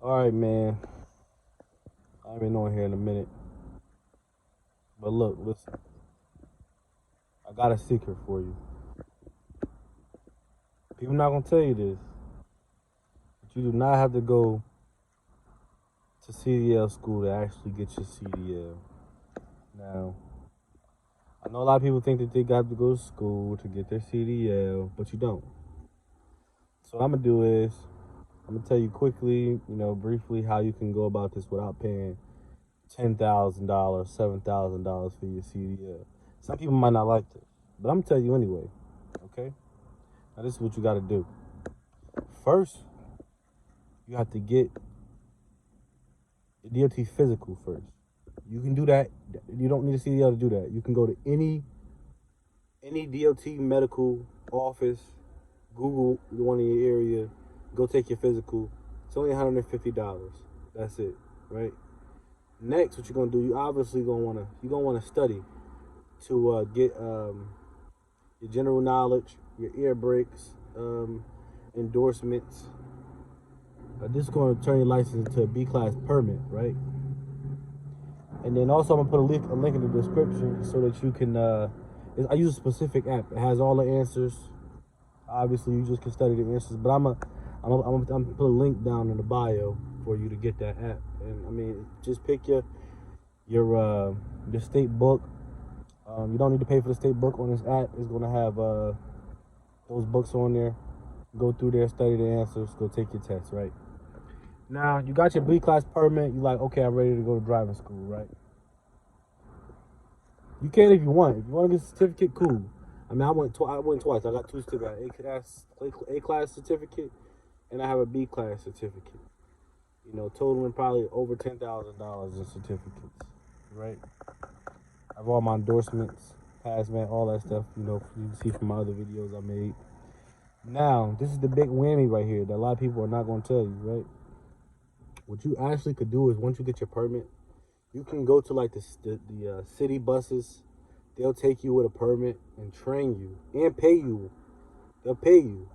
Alright, man. I've been on here in a minute. But look, listen. I got a secret for you. People not gonna tell you this. But you do not have to go to CDL school to actually get your CDL. Now, I know a lot of people think that they got to go to school to get their CDL, but you don't. So what I'm gonna do is, I'm gonna tell you quickly, briefly how you can go about this without paying $10,000, $7,000 for your CDL. Some people might not like this, but I'm gonna tell you anyway, okay? Now this is what you gotta do. First, you have to get the DOT physical first. You can do that. You don't need a CDL to do that. You can go to any DOT medical office, Google the one in your area, go take your physical. It's only $150. That's it, right? Next, what you're gonna do, you obviously gonna wanna study to get your general knowledge, your air brakes, endorsements. This is going to turn your license into a B-class permit, right? And then also I'm gonna put a link in the description so that you can. I use a specific app. It has all the answers. Obviously, you just can study the answers, but I'm put a link down in the bio for you to get that app. And I mean, just pick your state book. You don't need to pay for the state book on this app. It's gonna have those books on there. Go through there, study the answers, go take your test, right? Now, you got your B-class permit. You're like, okay, I'm ready to go to driving school, right? You can if you want. If you want to get a certificate, cool. I mean, I went twice. I got two certificates. I got A-class certificate, and I have a B-class certificate. Totaling probably over $10,000 in certificates, right? I have all my endorsements, hazmat, all that stuff, you can see from my other videos I made. Now, this is the big whammy right here that a lot of people are not going to tell you, right? What you actually could do is once you get your permit, you can go to like the city buses. They'll take you with a permit and train you and pay you. They'll pay you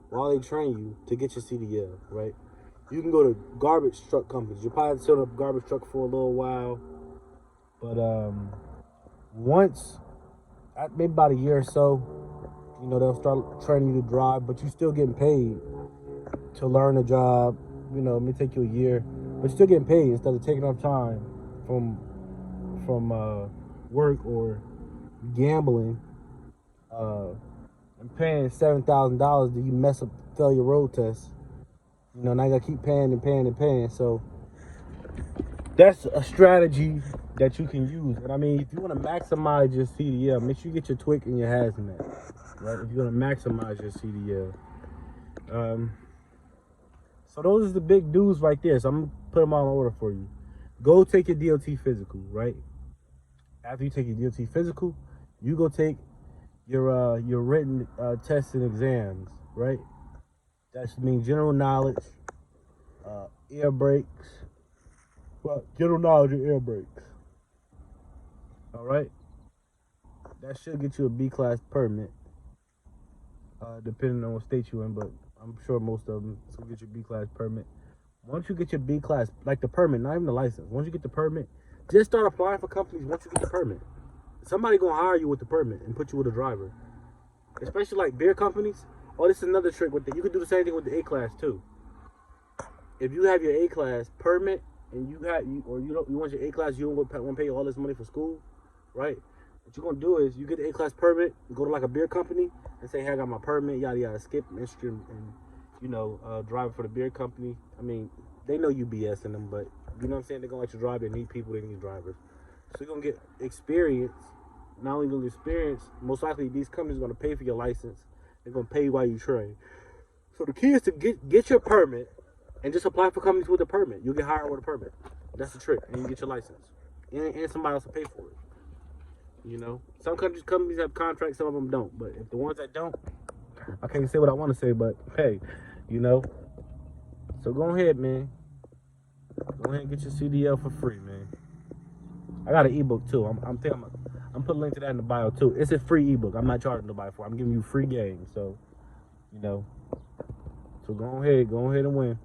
while they train you to get your CDL, right? You can go to garbage truck companies. You'll probably set up a garbage truck for a little while. But once, maybe about a year or so, they'll start training you to drive, but you're still getting paid to learn the job. It may take you a year, but you're still getting paid instead of taking up time from work or gambling and paying $7,000 that you mess up, fail your road test. Now you gotta keep paying and paying and paying. So that's a strategy that you can use. And I mean, if you want to maximize your CDL, make sure you get your TWIC and your hazmat, right? If you want to maximize your CDL. So those are the big dudes right there. So I'm gonna put them all in order for you. Go take your DOT physical, right? After you take your DOT physical, you go take your written tests and exams, right? That means general knowledge, air brakes. Well, general knowledge of air brakes. All right? That should get you a B-class permit, depending on what state you're in, but I'm sure most of them will get your B-class permit. Once you get your B-class, like the permit, not even the license, once you get the permit, just start applying for companies once you get the permit. Somebody gonna hire you with the permit and put you with a driver. Especially like beer companies. Oh, this is another trick with it. You can do the same thing with the A-class too. If you have your A-class permit and you want your A-class, you don't want to pay all this money for school, right? What you're gonna do is you get the A-class permit, go to like a beer company and say, hey, I got my permit, yada yada, skip interested and driving for the beer company. I mean, they know you BSing them, but you know what I'm saying? They're gonna let you drive. They need people, they need drivers. So you're gonna get experience. Not only gonna experience, most likely these companies are gonna pay for your license. They're gonna pay you while you train. So the key is to get your permit and just apply for companies with a permit. You'll get hired with a permit. That's the trick, and you get your license, and somebody else will pay for it. Some companies have contracts, some of them don't. But if the ones that don't, I can't say what I want to say. But hey, so go ahead, man. Go ahead and get your CDL for free, man. I got an ebook too. I'm putting a link to that in the bio too. It's a free ebook. I'm not charging nobody for it. I'm giving you free game. So, so go ahead and win.